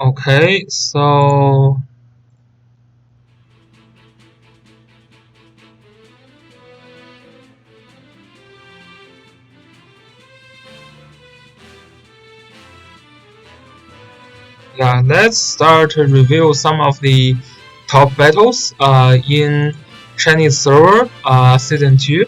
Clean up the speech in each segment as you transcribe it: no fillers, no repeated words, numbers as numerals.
Okay, so yeah, let's start to review some of the top battles in Chinese server season 2.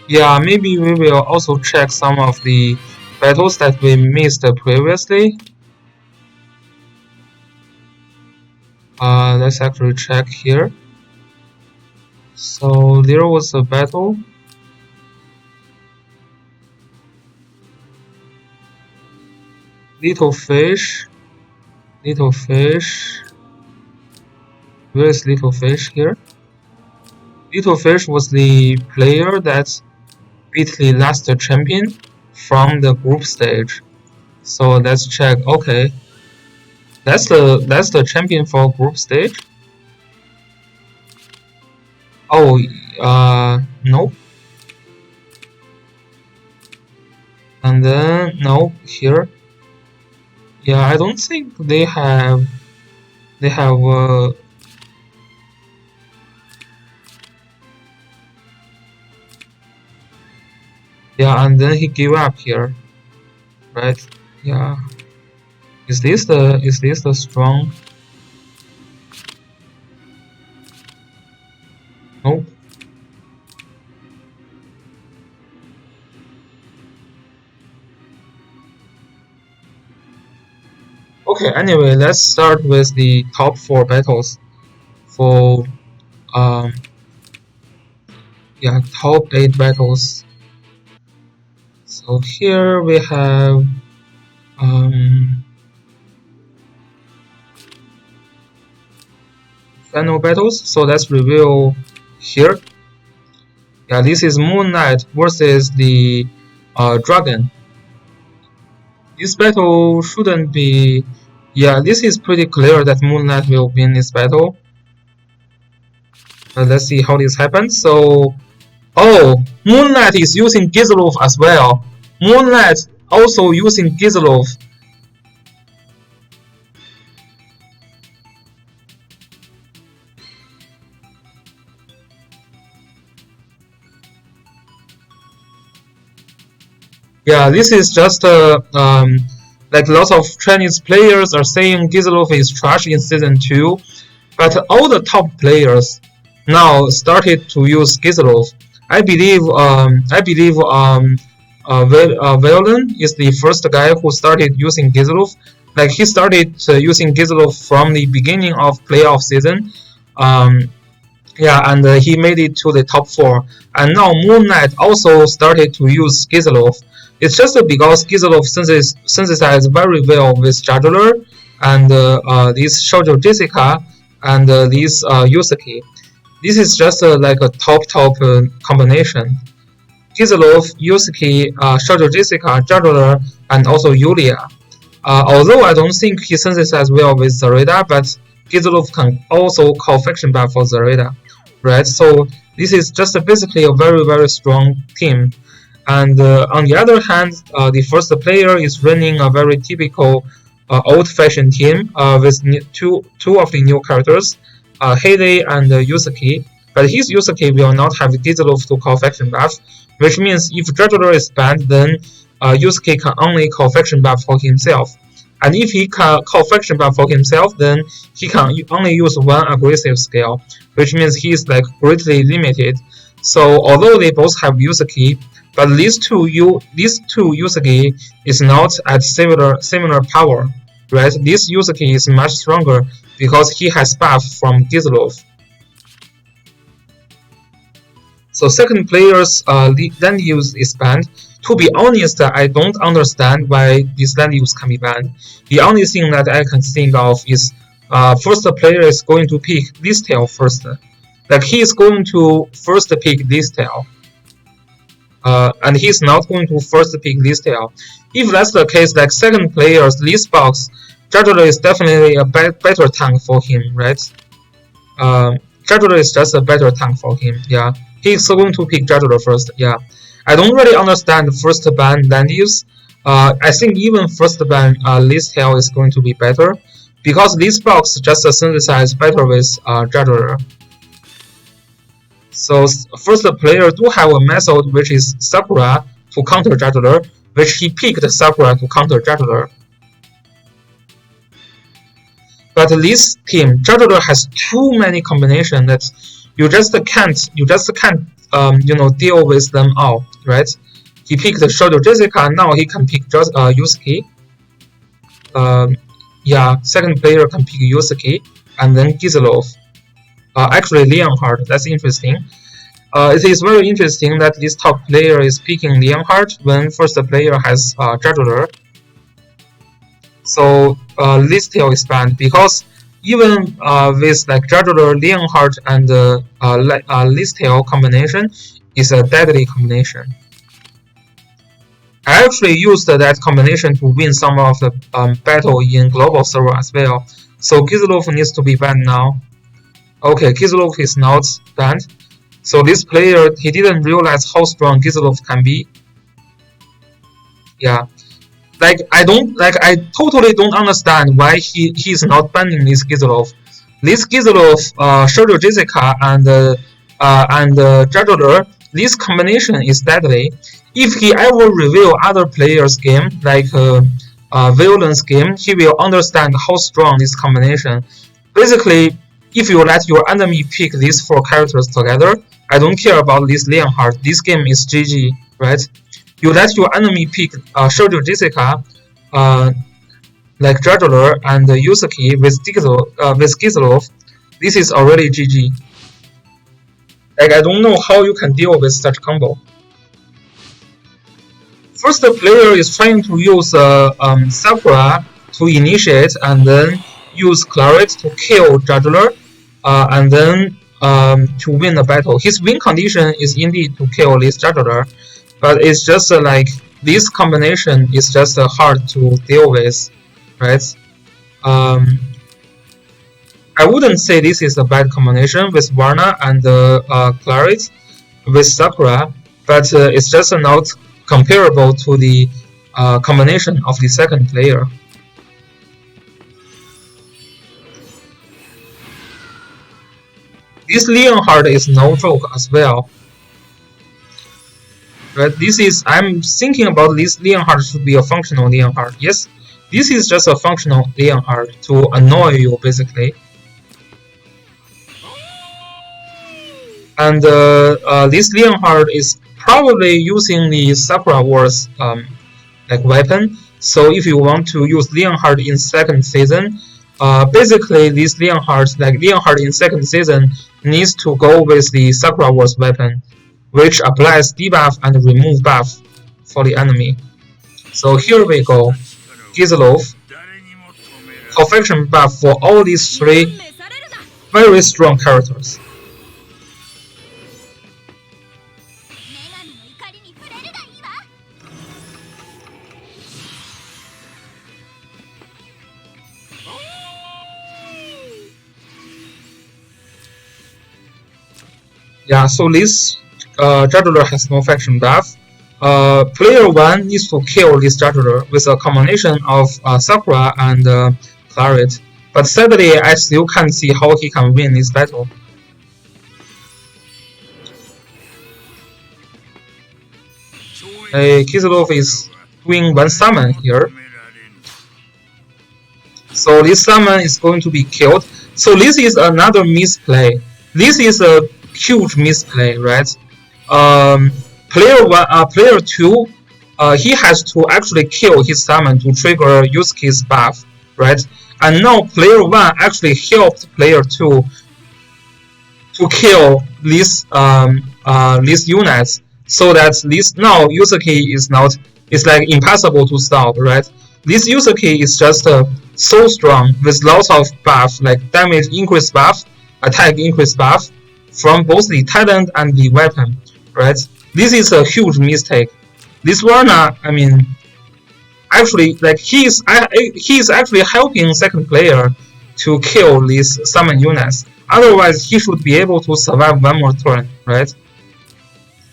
Yeah, maybe we will also check some of the battles that we missed previously. Let's actually check here. So there was a battle. Little fish. Little fish. Where is little fish here? Little fish was the player that beat the last champion from the group stage. So let's check. Okay, that's the champion for group stage. Oh, nope. And then no here. Yeah, I don't think they have. They have. Yeah, and then he gave up here, right? Yeah. Is this the strong? Nope. Okay, anyway, let's start with the top 4 battles for um yeah, top 8 battles. So here we have final battles. So let's review here. Yeah, this is Moon Knight versus the Dragon. This battle shouldn't be. Yeah, this is pretty clear that Moon Knight will win this battle. Let's see how this happens. So, oh, Moon Knight is using Gizlov as well. Moon Knight also using Gizlov. Yeah, this is just like lots of Chinese players are saying Gizlov is trash in season 2, but all the top players now started to use Gizlov. I believe Valen is the first guy who started using Gizlov. Like he started using Gizlov from the beginning of playoff season. Um, yeah, and he made it to the top 4. And now Moon Knight also started to use Gizlov. It's just because Gizlov synthesizes very well with Juggler and this Shoujo Jessica and this Yusuke. This is just like a top combination. Gizlov, Yusuke, Shoujo Jessica, Juggler, and also Yulia. Although I don't think he synthesizes well with Zareda, but Gizlov can also call faction buff for Zareda, right? So this is just basically a very strong team. And on the other hand, the first player is running a very typical old-fashioned team with two of the new characters, Heidei and Yusuke. But his Yusuke will not have Gizlov to call faction buff, which means if Juggler is banned, then Yusuke can only call faction buff for himself. And if he can call faction buff for himself, then he can only use one aggressive skill, which means he is like greatly limited. So although they both have Yusuke, but these two Yusuke is not at similar power, right? This Yusuke is much stronger because he has buff from Gizlov. So second player's land use is banned. To be honest, I don't understand why this land use can be banned. The only thing that I can think of is first player is going to pick this tail first. Like he is going to first pick this tail. and he's not going to first pick this tail. If that's the case, like second player's this box, Juggler is definitely a better tank for him, right? Juggler is just a better tank for him. Yeah, he's going to pick Juggler first. Yeah, I don't really understand first ban land use. I think even first ban this tail is going to be better because this box just synthesize better with Juggler. So first player do have a method which is Sakura to counter Juggler, which he picked Sakura to counter Juggler. But this team, Juggler has too many combinations that you just can't deal with them all, right? He picked Shadow Jessica, now he can pick just Yusuke. Yeah, second player can pick Yusuke and then Gizelov. Actually Leonhard, that's interesting. It is very interesting that this top player is picking Leonhard when first player has Juggler. So this tail is banned because even with like Juggler, Leonhard, and this tail combination is a deadly combination. I actually used that combination to win some of the battle in global server as well. So Gizelov needs to be banned now. Okay, Gizelov is not banned. So this player, he didn't realize how strong Gizelov can be. Yeah. I totally don't understand why he's not banning this Gizelov. This Gizelov, Shadow Jessica, and Juggler, this combination is deadly. If he ever reveal other players' game, like Violence game, he will understand how strong this combination. Basically, if you let your enemy pick these 4 characters together, I don't care about this Leonhard. This game is GG, right? You let your enemy pick Shadow Jessica, like Juggler and Yusuke with Gizelov. This is already GG. Like I don't know how you can deal with such combo. First player is trying to use Sakura to initiate and then use Claret to kill Juggler and then to win the battle. His win condition is indeed to kill this Juggler, but it's just like this combination is just hard to deal with, right? I wouldn't say this is a bad combination with Varna and Claret with Sakura, but it's just not comparable to the combination of the second player. This Leonhard is no joke as well. Right? I'm thinking about this Leonhard should be a functional Leonhard. Yes, this is just a functional Leonhard to annoy you basically. And this Leonhard is probably using the Sakura Wars like weapon. So if you want to use Leonhard in second season, basically this Leonhard in second season needs to go with the Sakura Wars weapon, which applies debuff and remove buff for the enemy. So here we go, Gizelov, perfection buff for all these 3 very strong characters. Yeah, so this Juggler has no faction buff. Player 1 needs to kill this Juggler with a combination of Sakura and Claret. But sadly, I still can't see how he can win this battle. Gizelov is doing 1 summon here. So this summon is going to be killed. So this is another misplay. This is a huge misplay, right? Player 2, he has to actually kill his summon to trigger Yusuke's buff, right? And now player 1 actually helped player 2 to kill these units, so that this now Yusuke is like impossible to stop, right? This Yusuke is just so strong with lots of buff, like damage increase buff, attack increase buff from both the talent and the weapon, right? This is a huge mistake. This Warner, I mean, actually, like he is actually helping second player to kill these summon units. Otherwise, he should be able to survive one more turn, right?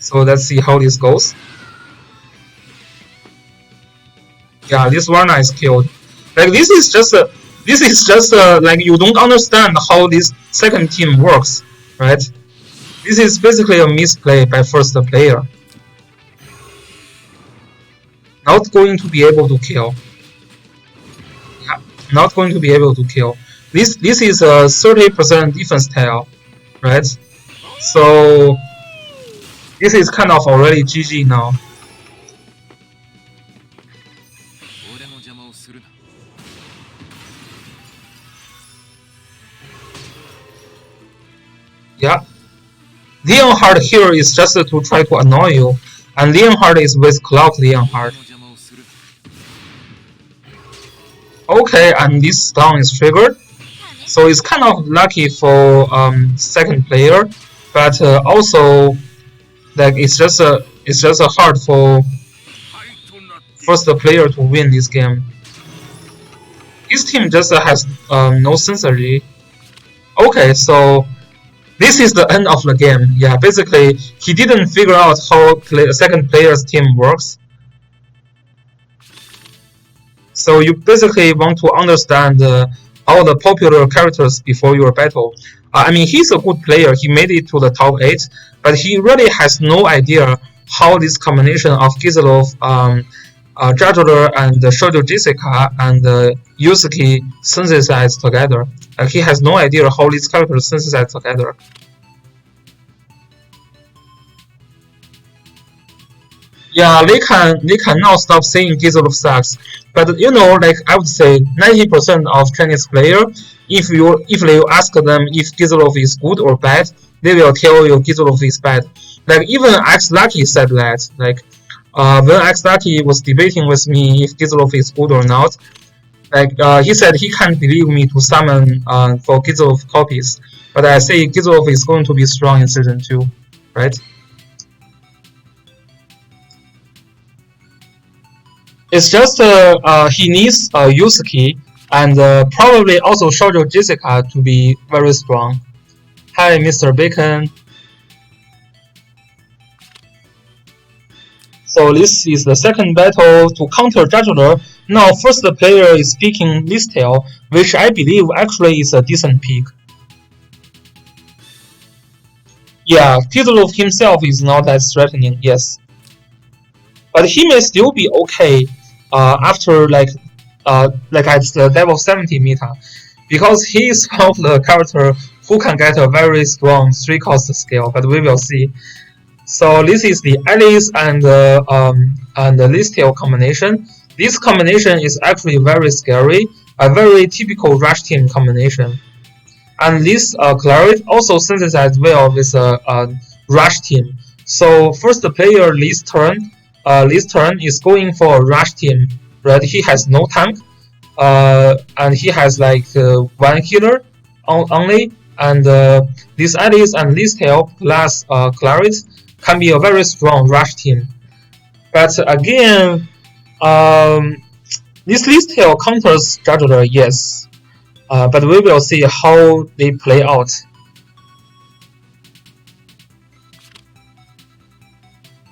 So let's see how this goes. Yeah, this Warner is killed. Like this is just like you don't understand how this second team works, right? This is basically a misplay by first player. Not going to be able to kill. Yeah, not going to be able to kill. This is a 30% defense tile, right? So this is kind of already GG now. Yeah. Leonhard here is just to try to annoy you, and Leonhard is with Clock Leonhard. Okay, and this stun is triggered, so it's kind of lucky for second player, but also like it's just hard for first player to win this game. His team just has no sensory. Okay, so this is the end of the game. Yeah, basically he didn't figure out how second player's team works. So you basically want to understand all the popular characters before your battle. I mean, he's a good player. He made it to the top 8, but he really has no idea how this combination of Gizelov, Jadler, and Shoujo Jessica and Yusuke synthesize together. He has no idea how these characters synthesize together. Yeah, they can now stop saying Gizelov sucks. But you know, like I would say, 90% of Chinese player, if you ask them if Gizelov is good or bad, they will tell you Gizelov is bad. Like even X Lucky said that. Like when X Lucky was debating with me if Gizelov is good or not, like he said he can't believe me to summon for Gizelov copies. But I say Gizelov is going to be strong in season 2, right? It's just he needs Yusuke and probably also Shoujo Jessica to be very strong. Hi, Mr. Bacon. So this is the second battle to counter Jadler. Now first player is picking Listel, which I believe actually is a decent pick. Yeah, Gizelov himself is not that threatening, yes. But he may still be okay after like at the level 70 meta, because he is one of the character who can get a very strong 3-cost skill, but we will see. So this is the Alice and the Listel combination. This combination is actually very scary, a very typical Rush team combination. And this Claret also synthesized well with a Rush team. So first player this turn is going for a Rush team, right? He has no tank, and he has like one healer only, and this Alice and Listel plus Claret can be a very strong Rush team. But again, this Listel counters Jadler, yes. But we will see how they play out.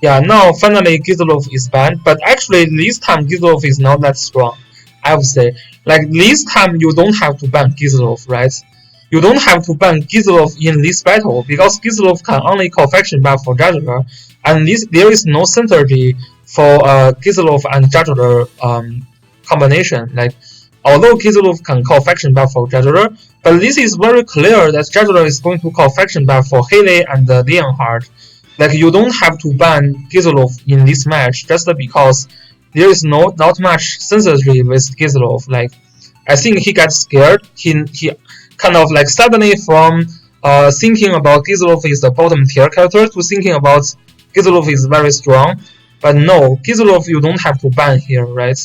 Yeah, now finally Gizelov is banned, but actually this time Gizelov is not that strong, I would say. Like this time you don't have to ban Gizelov, right? You don't have to ban Gizelov in this battle, because Gizelov can only call faction buff for Jadler, and there is no synergy for Gizelov and Jadler combination. Like, although Gizelov can call faction buff for Jadler, but this is very clear that Jadler is going to call faction buff for Haley and Leonhard. Like, you don't have to ban Gizelov in this match just because there is not much synergy with Gizelov. Like, I think he got scared. He kind of like suddenly from thinking about Gizelov is a bottom tier character to thinking about Gizelov is very strong. But no, Gizelov you don't have to ban here, right?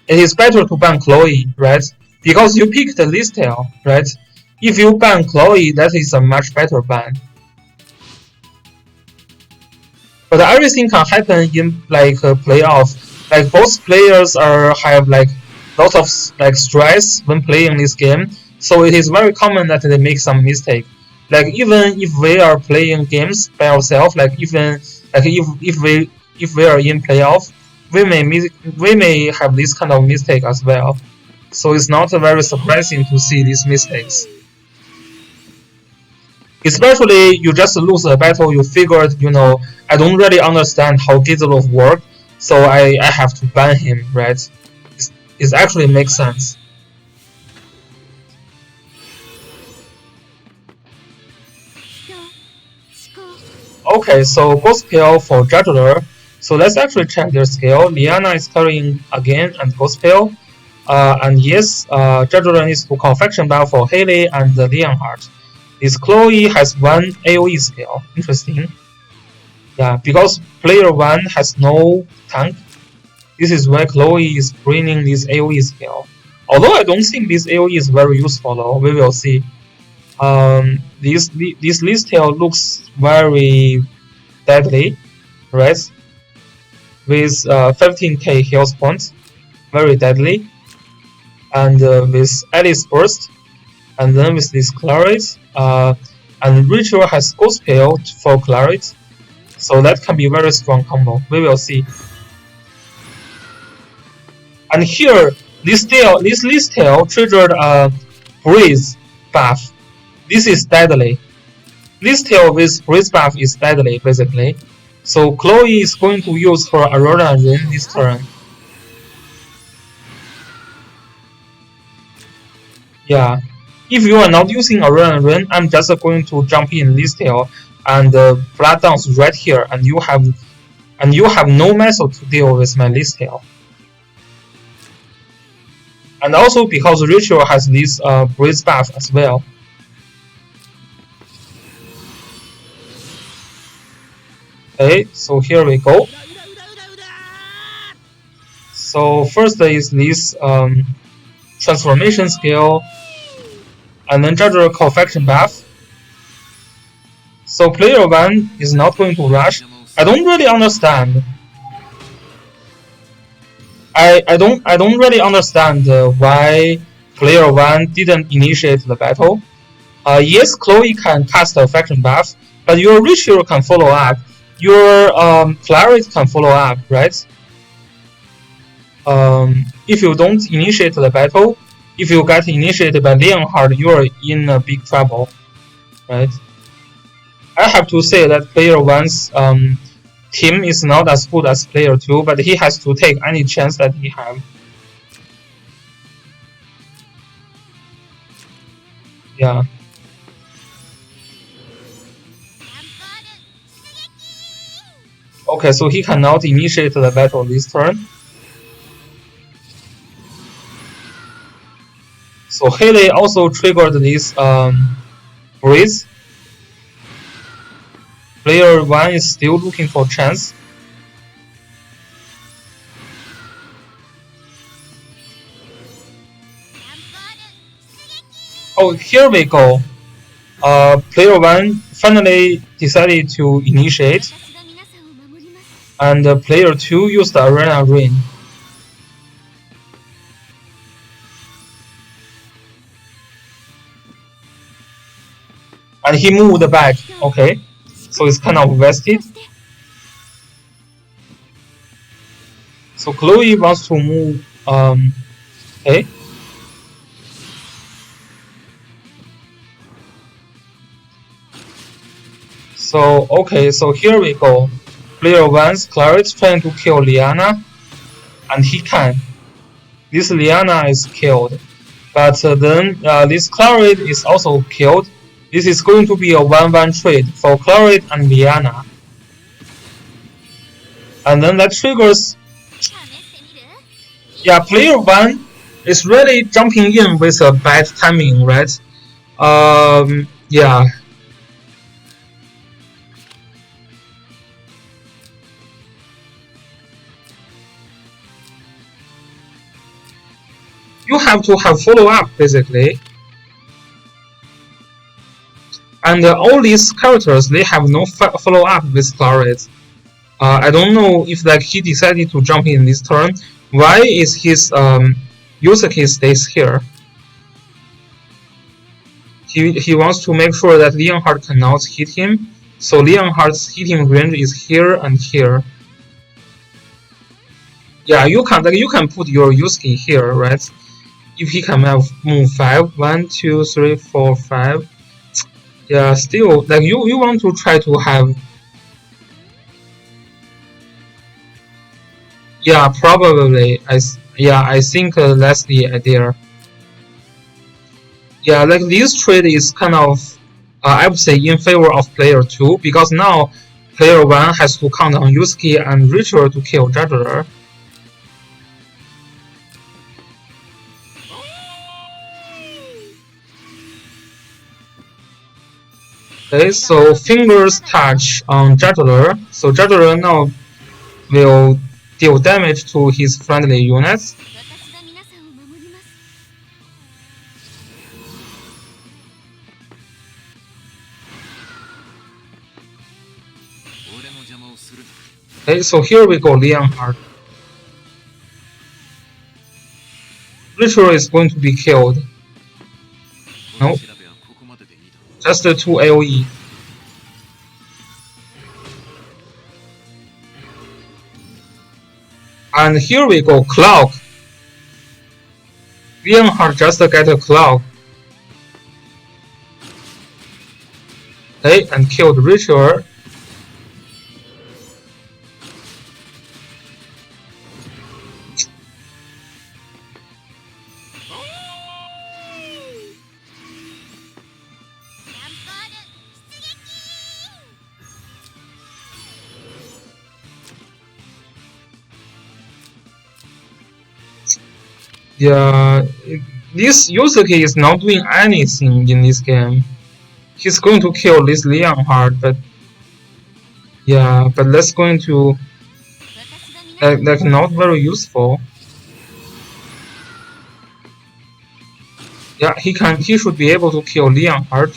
It is better to ban Chloe, right? Because you picked Listel, right? If you ban Chloe, that is a much better ban. but everything can happen in like a playoff. Like both players have like lots of like stress when playing this game, so it is very common that they make some mistake. Like even if we are playing games by ourselves, like even like if we are in playoff, we may have this kind of mistake as well. So it's not very surprising to see these mistakes. Especially you just lose a battle, you figured, I don't really understand how Gizlov works, so I have to ban him, right? It actually makes sense. Okay, so Ghost Pill for Juggler. So let's actually check their skill. Liana is carrying again and Ghost Pill. And yes, Juggler needs to confection buff for Haley and Leonhardt. This Chloe has one AoE skill. Interesting. Yeah, because player 1 has no tank. This is why Chloe is bringing this AoE skill. Although I don't think this AoE is very useful though, we will see. This Listel looks very deadly, right? With 15k health points, very deadly. And with Alice Burst, and then with this Claret, and Ritual has Ghost Pill for Claret, so that can be a very strong combo. We will see. And here, this Listel triggered a Breeze buff. This is deadly. Listel with Breeze buff is deadly, basically. So Chloe is going to use her Aurora Ring this turn. Yeah. If you are not using Aurora Ring, I'm just going to jump in Listel and Blood Dance right here, and you have no method to deal with my Listel. And also because Ritual has this Breeze buff as well. Okay, so here we go. So first is this transformation skill, and then Juggler confection buff. So player 1 is not going to rush. I don't really understand. I don't really understand why player 1 didn't initiate the battle. Yes, Chloe can cast a faction buff, but your Ritual can follow up. Your Claret can follow up, right? If you don't initiate the battle, if you get initiated by Leonhardt, you are in a big trouble, right? I have to say that player 1's team is not as good as player 2, but he has to take any chance that he has. Yeah. Okay, so he cannot initiate the battle this turn. So Haley also triggered this Breeze. Player 1 is still looking for chance. Oh, here we go. Player 1 finally decided to initiate, and player 2 used the Arena Ring. And he moved back, okay. So it's kind of vested. So Chloe wants to move, okay. So, okay, so here we go. Player 1's Claret trying to kill Liana, and he can. This Liana is killed. But then this Claret is also killed. This is going to be a 1-1 trade for Claret and Liana. And then that triggers... Yeah, player 1 is really jumping in with a bad timing, right? Yeah. You have to have follow-up, basically. And all these characters, they have no follow-up with Claret. I don't know if like he decided to jump in this turn. Why is his Yusuke stays here? He wants to make sure that Leonhard cannot hit him. So Leonhard's hitting range is here and here. Yeah, you can put your Yusuke here, right? If he can move 5, 1, 2, 3, 4, 5. Yeah, still like you want to try to have. Yeah, probably. I think that's the idea. Yeah, like this trade is kind of, I would say, in favor of player 2 because now player 1 has to count on Yusuke and Ritual to kill Juggler. Okay, so fingers touch on Juggler. So Juggler now will deal damage to his friendly units. Okay, so here we go, Leonhard. Ritual is going to be killed. No, just 2 AoE. And here we go, Clock. Leonhard just get a Clock. Okay, and killed Ritual. Yeah, this Yusuke is not doing anything in this game. He's going to kill this Leonhard, but yeah, but that's going to like not very useful. Yeah, he should be able to kill Leonhard.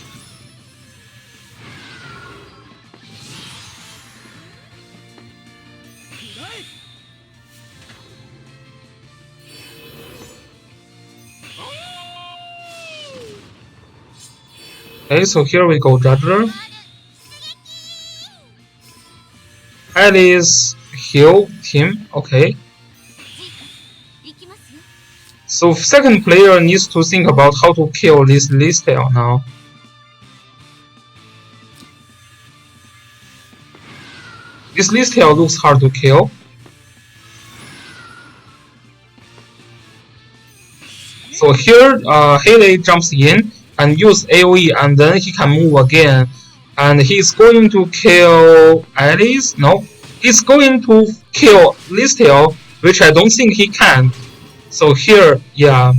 Okay, so here we go, Juggler. Alice heal him. Okay. So second player needs to think about how to kill this Listel now. This Listel looks hard to kill. So here, Haley jumps in and use AoE, and then he can move again. And he's going to kill Alice. No, he's going to kill Listel, which I don't think he can. So here, yeah.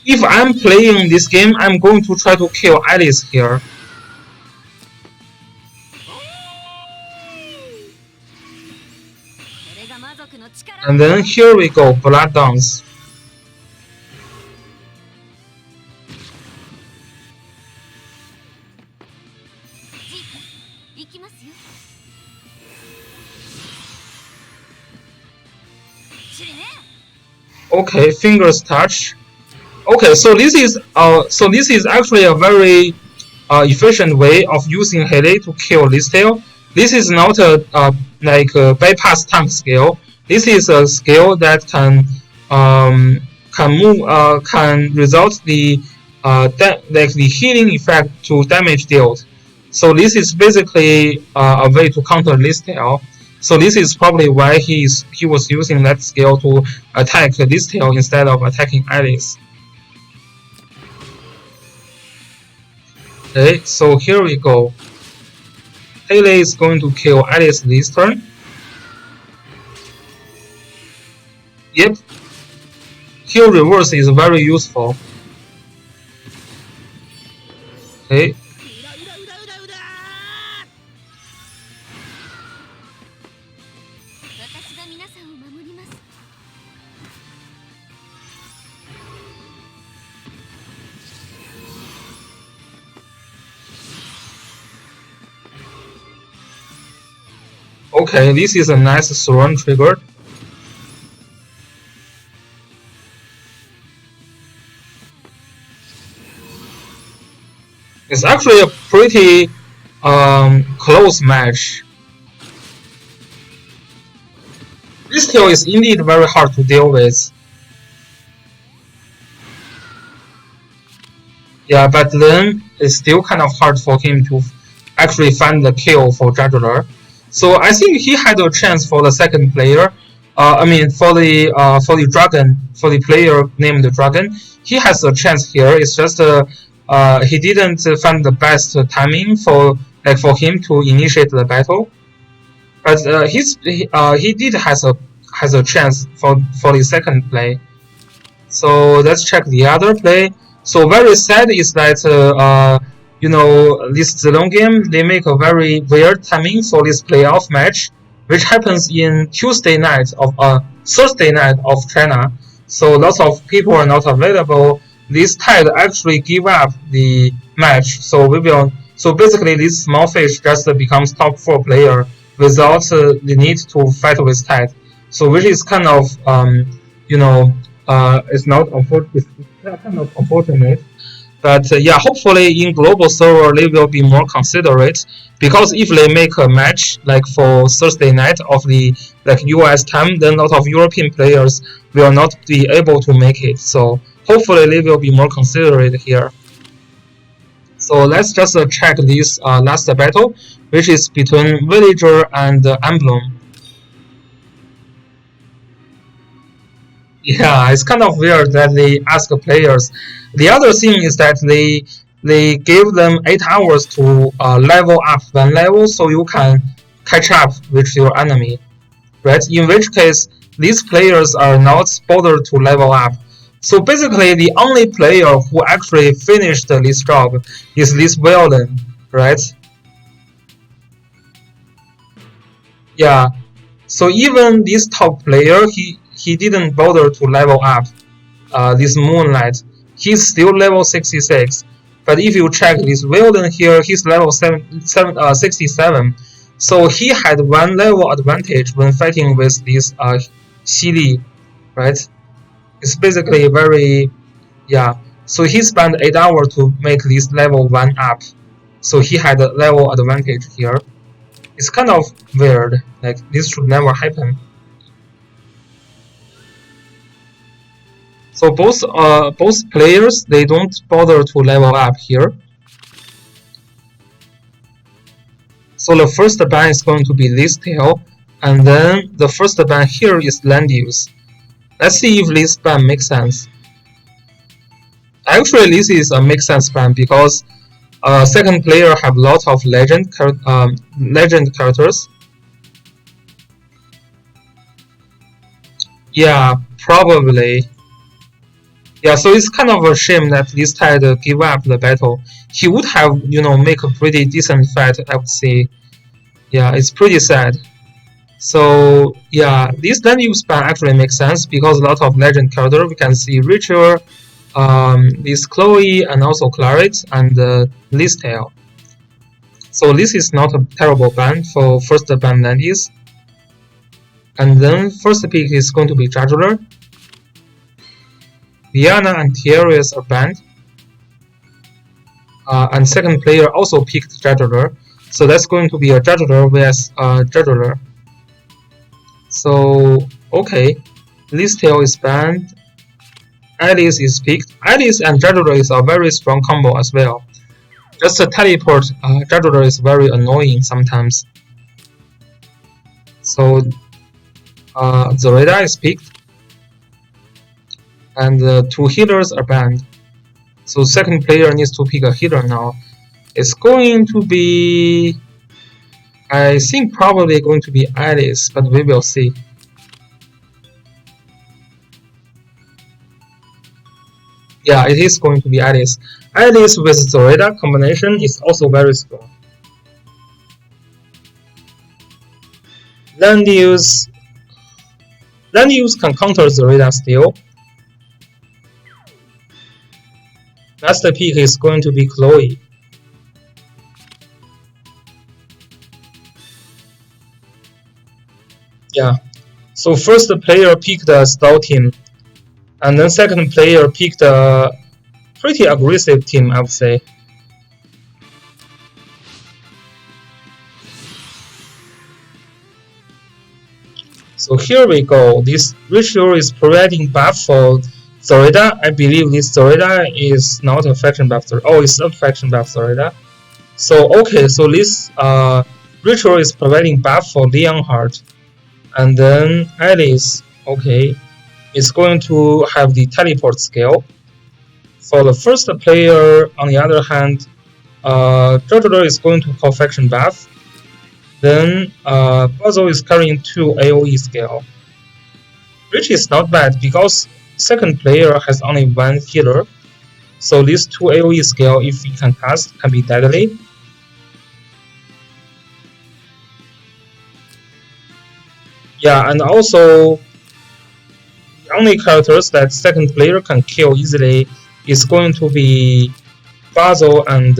If I'm playing this game, I'm going to try to kill Alice here. And then here we go, Blood Dance. Okay, fingers touch. Okay, so this is actually a very efficient way of using Hele to kill Listel. This is not a like a bypass tank skill. This is a skill that can result the like the healing effect to damage dealt. So this is basically a way to counter Listel. So this is probably why he was using that skill to attack Listel instead of attacking Alice. Okay, so here we go. Haley is going to kill Alice this turn. Yep. Heal reverse is very useful. Okay. Okay, this is a nice Throne trigger. It's actually a pretty close match. This tail is indeed very hard to deal with. Yeah, but then it's still kind of hard for him to actually find the kill for Jugular. So I think he had a chance for the second player. I mean, for the dragon, for the player named Dragon, he has a chance here. It's just he didn't find the best timing for for him to initiate the battle. But he did has a chance for the second play. So let's check the other play. So very sad is that you know, this Zilong game, they make a very weird timing for this playoff match, which happens in Tuesday night of Thursday night of China. So lots of people are not available. This tide actually give up the match. So we will. So basically, this small fish just becomes top 4 player without the need to fight with tide. So which is kind of you know, it's not it's kind of unfortunate. But yeah, hopefully in global server they will be more considerate, because if they make a match like for Thursday night of the like US time, then a lot of European players will not be able to make it. So hopefully they will be more considerate here. So let's just check this last battle, which is between Villager and Emblem. Yeah, it's kind of weird that they ask players. The other thing is that they give them 8 hours to level up one level, so you can catch up with your enemy, right? In which case, these players are not bothered to level up. So basically, the only player who actually finished this job is this villain, right? Yeah. So even this top player, he didn't bother to level up this Moonlight. He's still level 66. But if you check this Wilden here, he's level 67. So he had one level advantage when fighting with this Xili, right? It's basically very, yeah. So he spent 8 hours to make this level 1 up. So he had a level advantage here. It's kind of weird, like this should never happen. So both players, they don't bother to level up here. So the first ban is going to be this tail, and then the first ban here is land use. Let's see if this ban makes sense. Actually, this is a make sense ban because second player have lots of legend characters. Yeah, probably. Yeah, so it's kind of a shame that this tide give up the battle. He would have, you know, make a pretty decent fight, I would say. Yeah, it's pretty sad. So yeah, this land use ban actually makes sense because a lot of legend characters, we can see Rachel, this Chloe, and also Claret, and Listel. So this is not a terrible ban for first ban land use. And then first pick is going to be Jugular. Diana and Tiaris are banned. And second player also picked Jugular. So that's going to be a Jugular vs Jugular. So, okay. Listel is banned. Alice is picked. Alice and Jugular is a very strong combo as well. Just a teleport, Jugular is very annoying sometimes. So, Zoreda is picked. And 2 healers are banned. So second player needs to pick a healer now. It's going to be, I think probably going to be Alice, but we will see. Yeah, it is going to be Alice. Alice with Zoreda combination is also very strong. Land use can counter Zoreda still. Last pick is going to be Chloe. Yeah. So first player picked a slow team, and then second player picked a pretty aggressive team, I would say. So here we go. This ritual is providing buff for Zorida. I believe this Zorida is not a faction buff. Oh, it's a faction buff Zorida. So okay, so this ritual is providing buff for Leonhardt, and then Alice. Okay, it's going to have the teleport skill. For the first player, on the other hand, Jojo is going to call faction buff. Then Puzzle is carrying 2 AoE skill, which is not bad because second player has only 1 healer. So these 2 AoE skill, if we can cast, can be deadly. Yeah, and also the only characters that second player can kill easily is going to be Basil and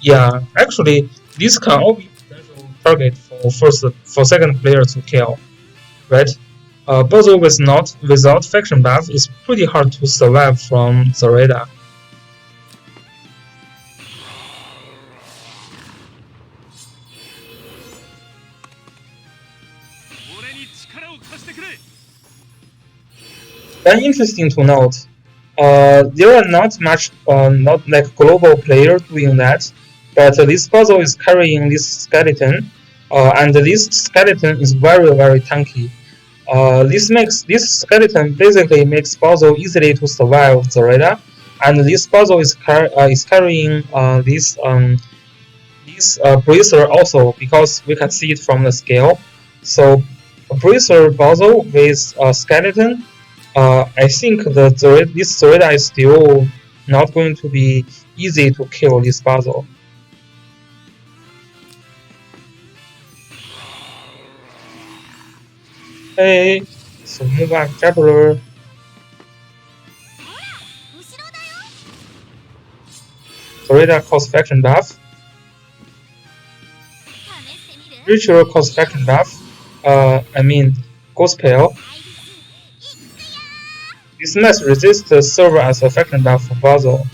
yeah, actually these can all be potential target for second player to kill, right? Basil without faction buff is pretty hard to survive from Zareda. Then interesting to note, there are not much, not like global player doing that, but this puzzle is carrying this skeleton, and this skeleton is very tanky. This skeleton basically makes puzzle easily to survive Zareda, and this puzzle is carrying this bracer also because we can see it from the scale. So a bracer puzzle with a skeleton, I think this Zorida is still not going to be easy to kill this puzzle. Hey, so move back Traveler. Zorida costs faction buff. Ritual costs faction buff. I mean, Gospel. This must resist the server as a faction buff for puzzle.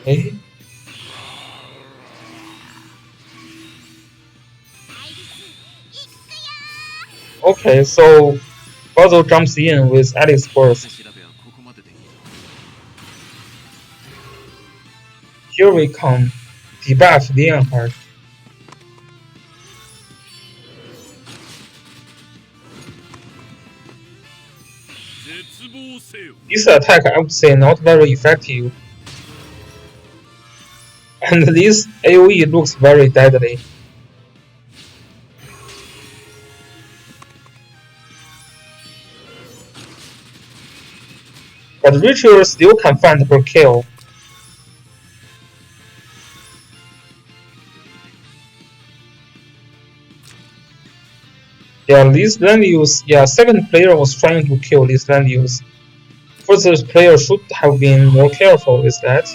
Okay. Okay, so puzzle jumps in with Alice first. Here we come. Debuff Leonhardt. This attack I would say not very effective. And this AoE looks very deadly. But Ritual still can find her kill. Yeah, this land use, yeah, second player was trying to kill this land use. First player should have been more careful with that.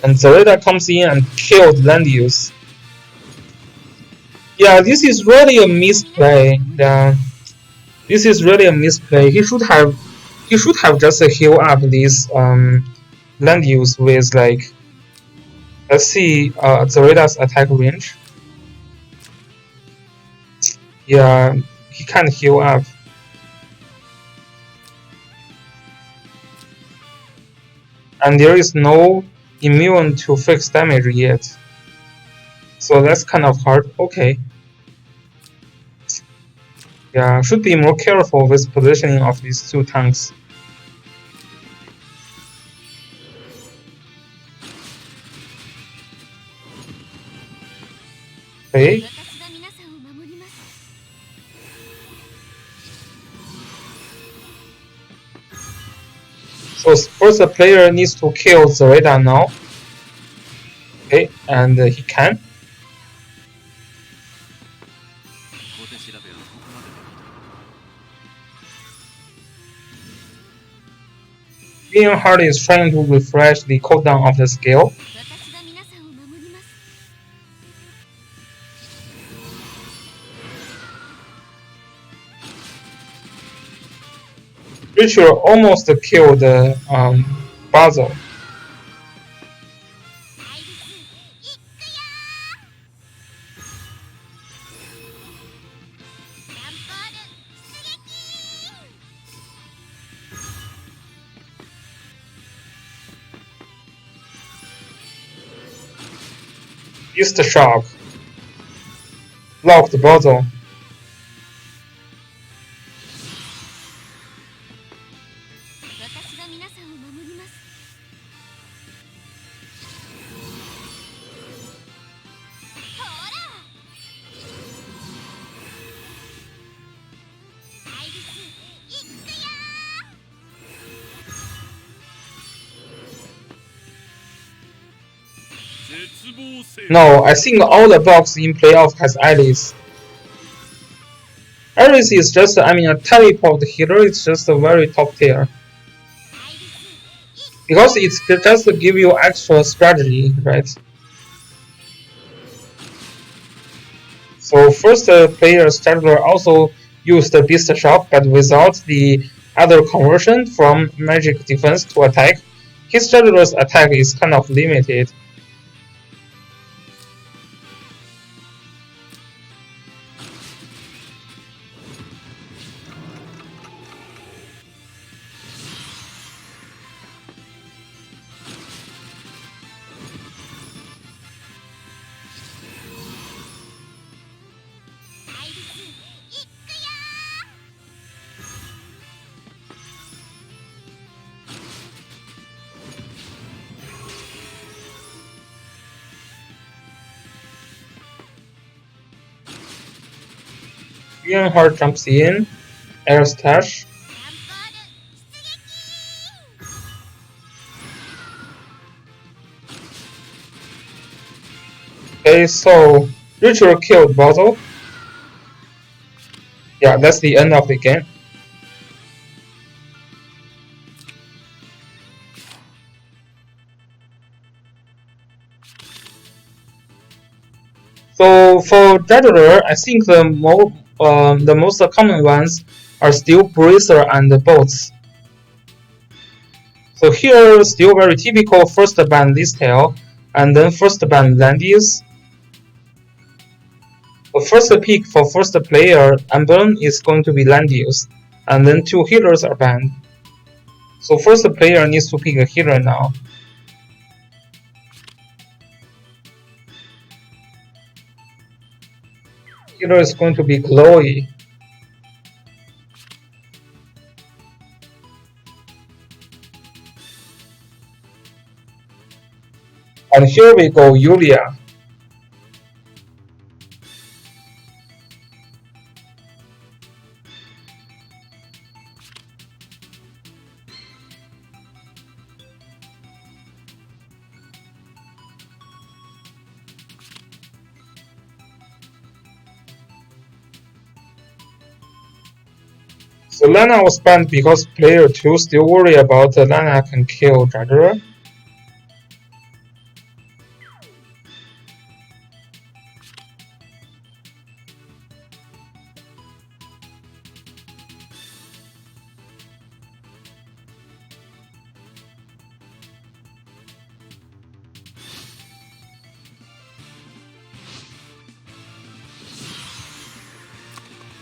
And Zareda comes in and killed land use. Yeah, this is really a misplay. Yeah, this is really a misplay. He should have just heal up this land use with like, let's see Zareda's attack range. Yeah, he can't heal up. And there is no immune to fixed damage yet. So that's kind of hard. Okay. Yeah, should be more careful with positioning of these two tanks. Okay. So first the player needs to kill Zareda now. Okay, and he can. Being hard is trying to refresh the cooldown of the skill. Richard almost killed Basil. Beast Shock. Locked Basil. No, I think all the box in playoff has Alice. Alice is just, a teleport healer. It's just a very top tier. Because it's just to give you extra strategy, right? So first player strateger also used the Beast Shock, but without the other conversion from magic defense to attack. His strateger's attack is kind of limited. Ironheart jumps in, air stash. Okay, so Ritual killed Basil. Yeah, that's the end of the game. So for Judder, I think the most common ones are still Bracer and Bolts. So here, still very typical first ban Listel, and then first ban Landius. The first pick for first player Emblem is going to be Landius, and then 2 healers are banned. So first player needs to pick a healer now. Healer is going to be Chloe. And here we go, Yulia. So Lana was banned because player 2 still worry about Lana can kill Jadra.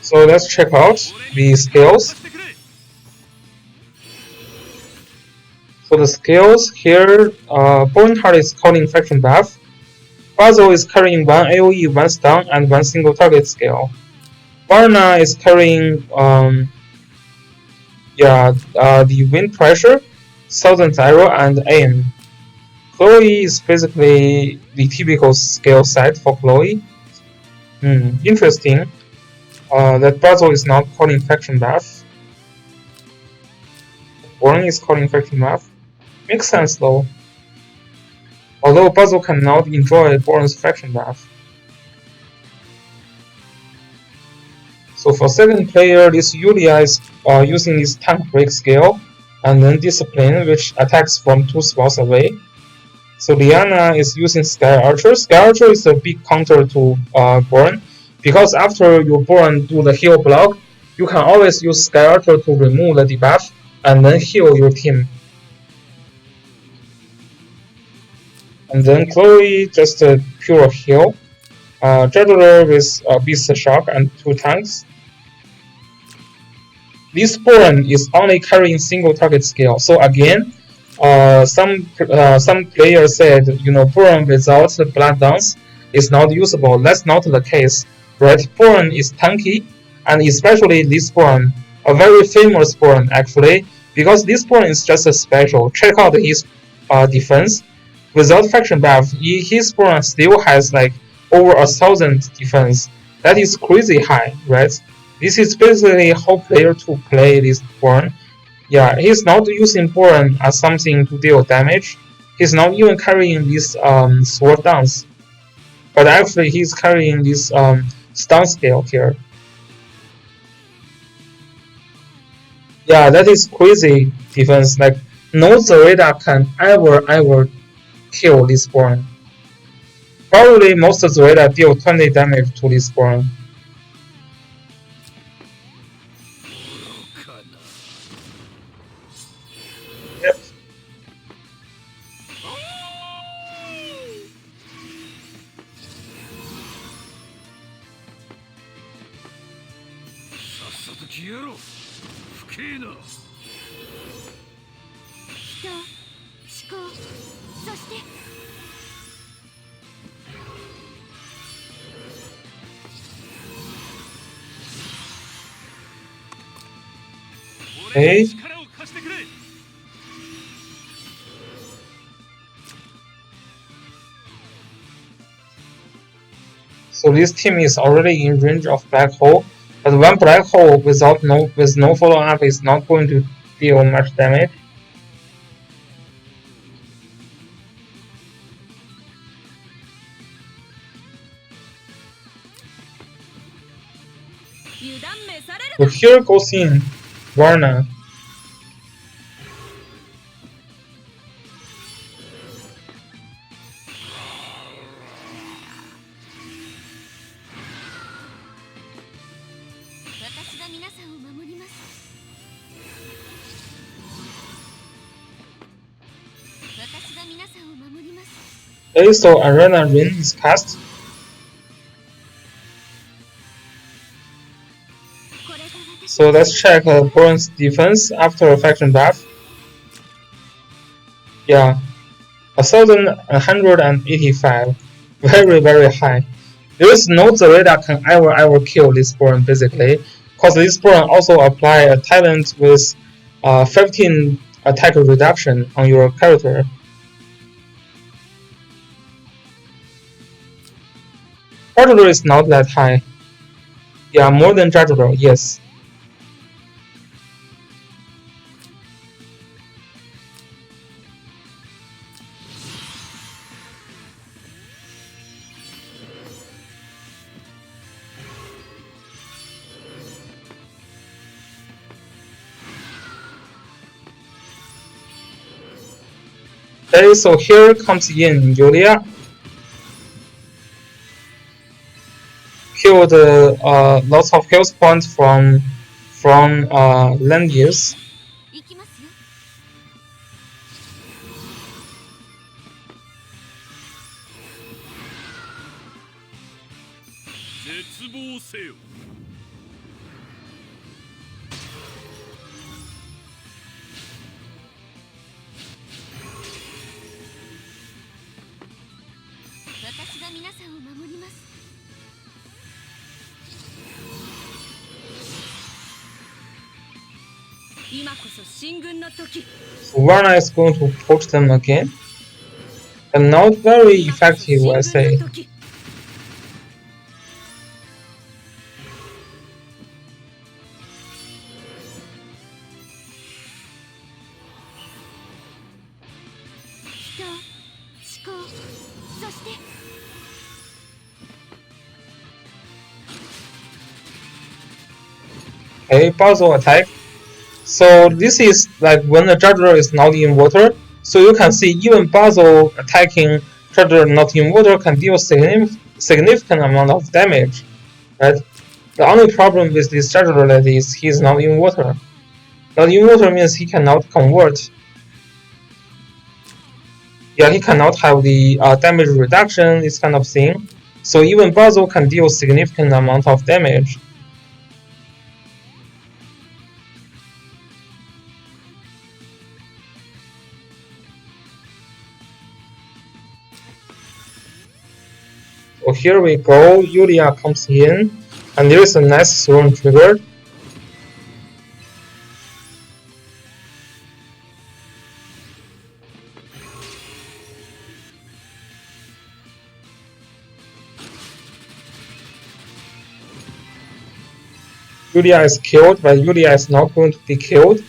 So let's check out the skills. So the skills here, Bornheart is calling infection buff. Basil is carrying 1 AoE, 1 stun, and 1 single target skill. Varna is carrying the wind pressure, thousand arrow, and aim. Chloe is basically the typical skill set for Chloe. Interesting. That Basil is not calling infection buff. Born is calling infection buff. Makes sense though. Although Basil cannot enjoy Born's infection buff. So for second player, this Yulia is using his tank break skill. and then Discipline, which attacks from 2 spots away. So Liana is using Sky Archer. Sky Archer is a big counter to Burn, because after you Burn do the heal block, you can always use Sky Archer to remove the debuff and then heal your team. And then Chloe just a pure heal. Juggler with Beast Shock and 2 tanks. This Burn is only carrying single target skill. So again, some players said, Burn without Blood Dance is not usable. That's not the case, right? Burn is tanky, and especially this Burn, a very famous Burn actually, because this Burn is just a special. Check out his defense. Without faction buff, his Burn still has like over 1,000 defense. That is crazy high, right? This is basically how player to play this Burn. Yeah, he's not using Burn as something to deal damage. He's not even carrying this sword dance. But actually he's carrying this stun scale here. Yeah, that is crazy defense. Like no Zareda can ever kill this Burn. Probably most Zareda deal 20 damage to this Burn. Yep. Okay. So this team is already in range of Black Hole, but one Black Hole with no follow-up is not going to deal much damage. So here goes in Varna. Okay, so Arena Rin is cast. So let's check Burn's defense after faction buff. Yeah, 1,185. Very high. There is no Zareda can ever kill this Burn basically, because this Burn also apply a talent with 15 attack reduction on your character. Juggler is not that high. Yeah, more than Juggler, yes. Okay, so here comes in Yulia. Killed lots of health points from Langrisser. So Varna is going to poach them again. And not very effective, I say. Okay, puzzle attack. So this is like when the charger is not in water. So you can see even Basil attacking charger not in water can deal significant amount of damage, right? The only problem with this charger is he's not in water. Not in water means he cannot convert. Yeah, he cannot have the damage reduction, this kind of thing. So even Basil can deal significant amount of damage. So here we go, Yulia comes in, and there is a nice throne triggered. Yulia is killed, but Yulia is not going to be killed.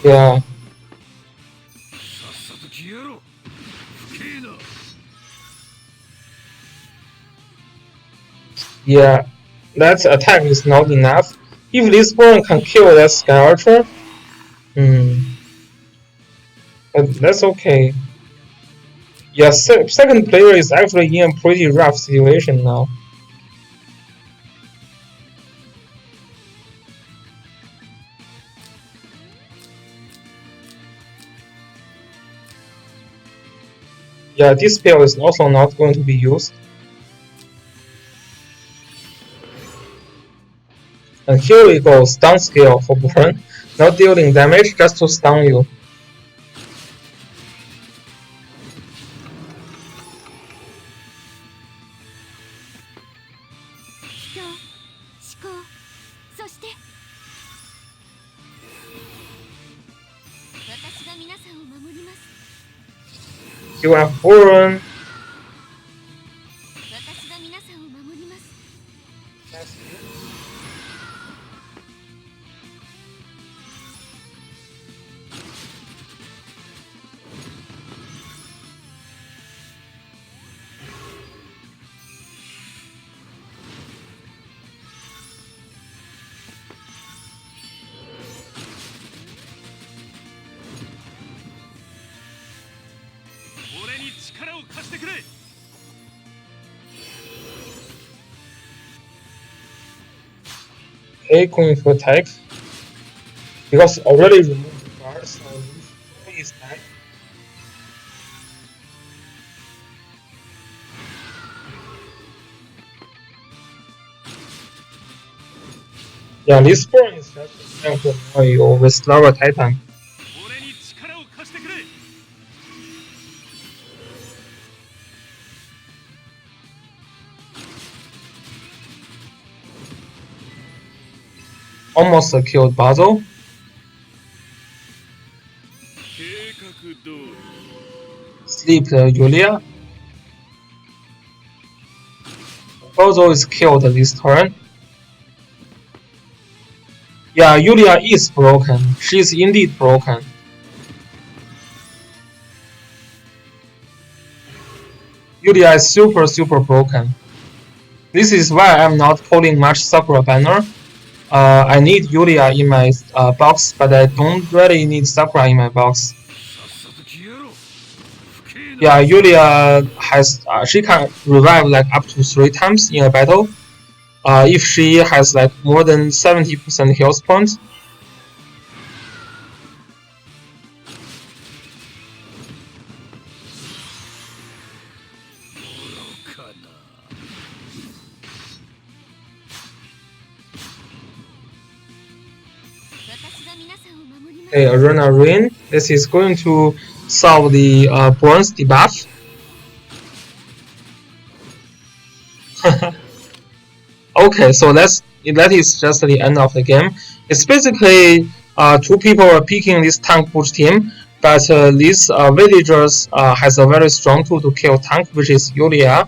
Yeah. Yeah, that attack is not enough. If this burn can kill that Sky Archer, but that's okay. Yeah, second player is actually in a pretty rough situation now. Yeah, this spell is also not going to be used. And here we go, stun skill for burn. Not dealing damage, just to stun you. You have burn. Okay, going for attack. Because already removed the guard, so is dead. Yeah, this burn is just trying to annoy you with Lava Titan. Almost killed Basil. Sleep Yulia. Basil is killed this turn. Yeah, Yulia is broken. She is indeed broken. Yulia is super broken. This is why I'm not pulling much Sakura banner. I need Yulia in my box, but I don't really need Sakura in my box. Yeah, Yulia has she can revive like up to 3 times in a battle. If she has like more than 70% health points. Okay, Arena Rain. This is going to solve the Burns debuff. Okay, so that is just the end of the game. It's basically 2 people are picking this tank push team, but these villagers has a very strong tool to kill tank, which is Yulia.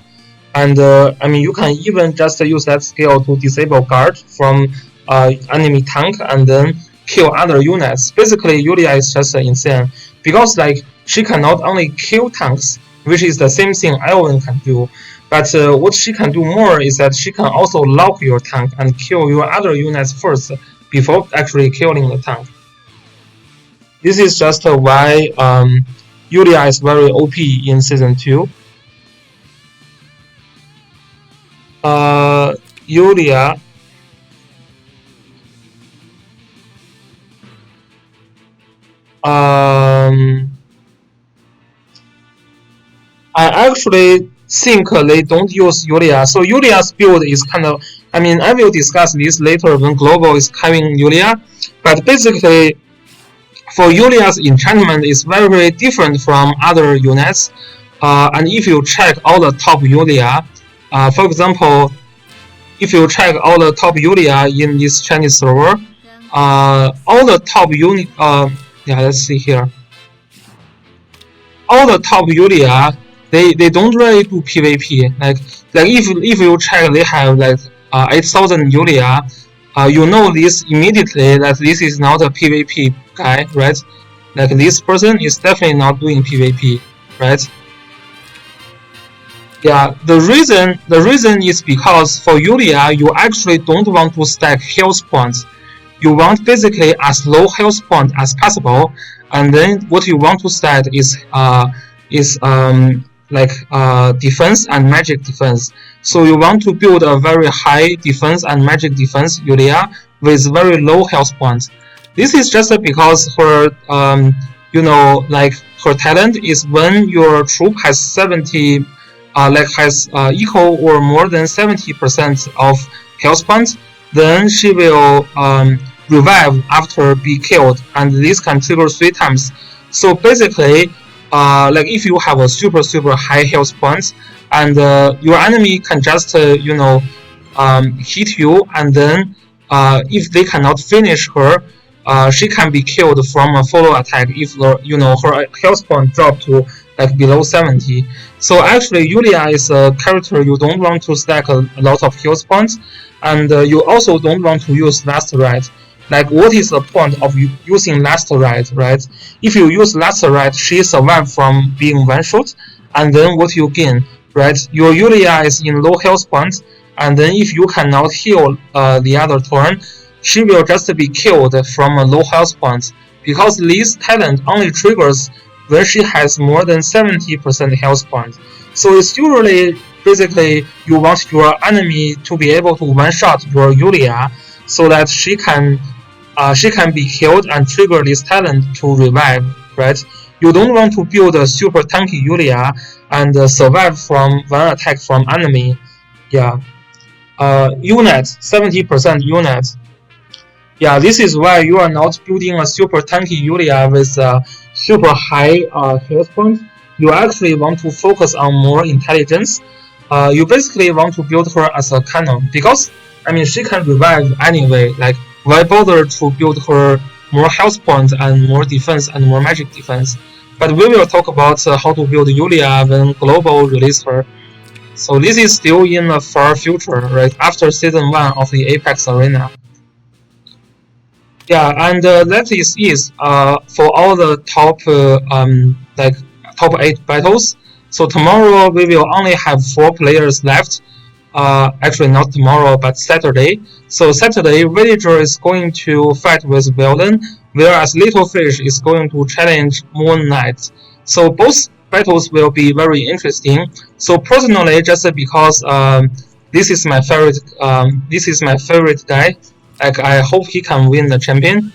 And I mean, you can even just use that skill to disable guard from enemy tank and then kill other units. Basically, Yulia is just insane because like she can not only kill tanks, which is the same thing Evelyn can do. But what she can do more is that she can also lock your tank and kill your other units first before actually killing the tank. This is just why Yulia is very OP in season 2. Yulia. I actually think they don't use Yulia. So Yulia's build is kind of, I mean, I will discuss this later when Global is having Yulia. But basically, for Yulia's enchantment is very, very different from other units. And if you check all the top Yulia, for example, if you check all the top Yulia in this Chinese server, all the top unit, yeah, let's see here. All the top Yulia, they don't really do PvP. Like if you check, they have like 8,000 Yulia. You know this immediately that this is not a PvP guy, right? Like this person is definitely not doing PvP, right? Yeah, the reason is because for Yulia, you actually don't want to stack health points. You want basically as low health point as possible, and then what you want to stack is defense and magic defense. So you want to build a very high defense and magic defense Yulia with very low health points. This is just because her her talent is when your troop has 70 has equal or more than 70% of health points, then she will revive after be killed, and this can trigger 3 times. So basically, if you have a super high health points, and your enemy can just hit you, and then if they cannot finish her, she can be killed from a follow attack if her health point drop to like below 70. So actually, Yulia is a character you don't want to stack a lot of health points, and you also don't want to use last ride. Like, what is the point of using last ride, right? If you use last ride, she survives from being one shot, and then what you gain, right? Your Yulia is in low health points, and then if you cannot heal the other turn, she will just be killed from a low health points, because this talent only triggers when she has more than 70% health points. So it's usually basically you want your enemy to be able to one-shot your Yulia so that she can be killed and trigger this talent to revive, right? You don't want to build a super tanky Yulia and survive from one attack from enemy. Yeah. Unit, 70% unit. Yeah, this is why you are not building a super tanky Yulia with super high health points. You actually want to focus on more intelligence. You basically want to build her as a cannon, because I mean she can revive anyway. Like, why bother to build her more health points and more defense and more magic defense? But we will talk about how to build Yulia when Global release her. So this is still in the far future, right after season 1 of the Apex Arena. Yeah, and that is for all the top top 8 battles. So tomorrow we will only have 4 players left. Actually not tomorrow, but Saturday. So Saturday, Villager is going to fight with Villain, whereas Little Fish is going to challenge Moon Knight. So both battles will be very interesting. So personally, just because this is my favorite guy. Like, I hope he can win the champion.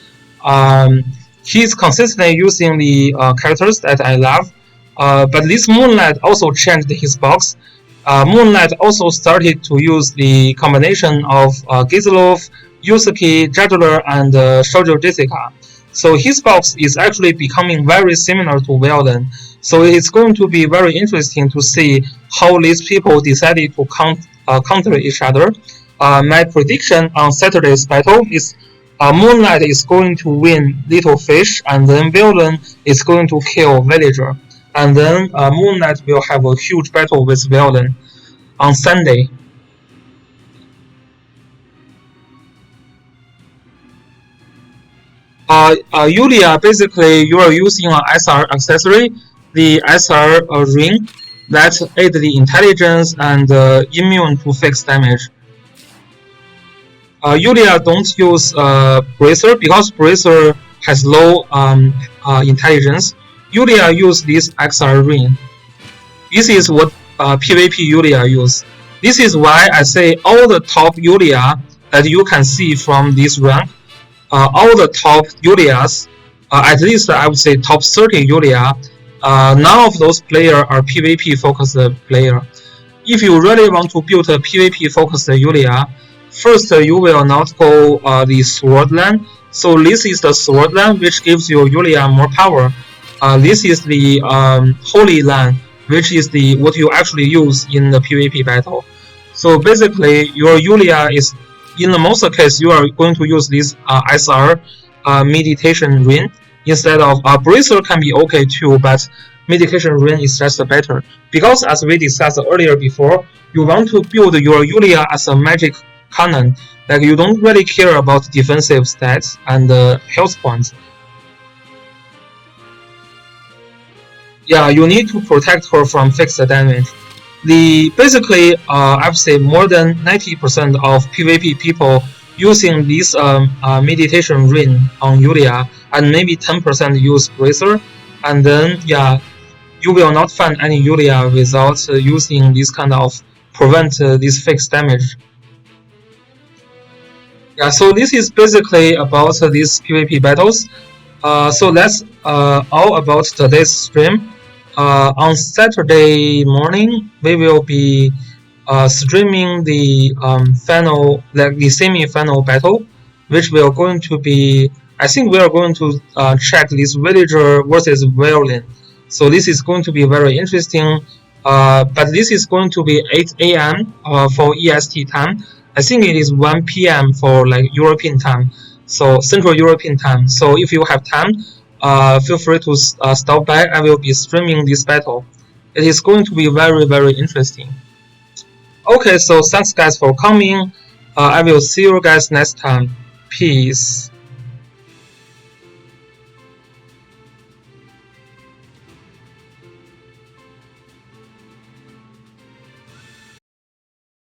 He's consistently using the characters that I love. But this Moonlight also changed his box. Moonlight also started to use the combination of Gizlov, Yusuke, Juggler, and Shoujo Jessica. So his box is actually becoming very similar to Villain. So it's going to be very interesting to see how these people decided to counter each other. My prediction on Saturday's battle is Moonlight is going to win Little Fish, and then Villain is going to kill Villager. And then Moonlight will have a huge battle with Villain on Sunday. Yulia, basically you are using an SR accessory. the SR ring that aid the intelligence and immune to fixed damage. Yulia don't use Bracer because Bracer has low intelligence. Yulia use this XR ring. This is what PvP Yulia use. This is why I say all the top Yulia that you can see from this rank, all the top Yulias, at least I would say top 30 Yulia, none of those players are PvP focused player. If you really want to build a PvP focused Yulia, first you will not go the sword land. So this is the sword land which gives you Yulia more power. This is the holy land, which is the what you actually use in the PvP battle. So basically, your Yulia is, in the most case, you are going to use this SR meditation ring instead of Bracer can be okay too, but meditation ring is just better because as we discussed earlier before, you want to build your Yulia as a magic cannon. Like you don't really care about defensive stats and health points. Yeah, you need to protect her from fixed damage. Basically, I would say more than 90% of PvP people using this meditation ring on Yulia, and maybe 10% use Bracer, and then yeah, you will not find any Yulia without using this kind of prevent this fixed damage. Yeah, so this is basically about these PvP battles. So that's all about today's stream. On Saturday morning, we will be streaming the final, like the semi-final battle, which we are going to be. I think we are going to check this villager versus violin. So this is going to be very interesting. But this is going to be 8 a.m. For EST time. I think it is 1 p.m. for like European time, so Central European time. So if you have time, feel free to stop by. I will be streaming this battle. It is going to be very, very interesting. Okay, so thanks guys for coming. I will see you guys next time. Peace.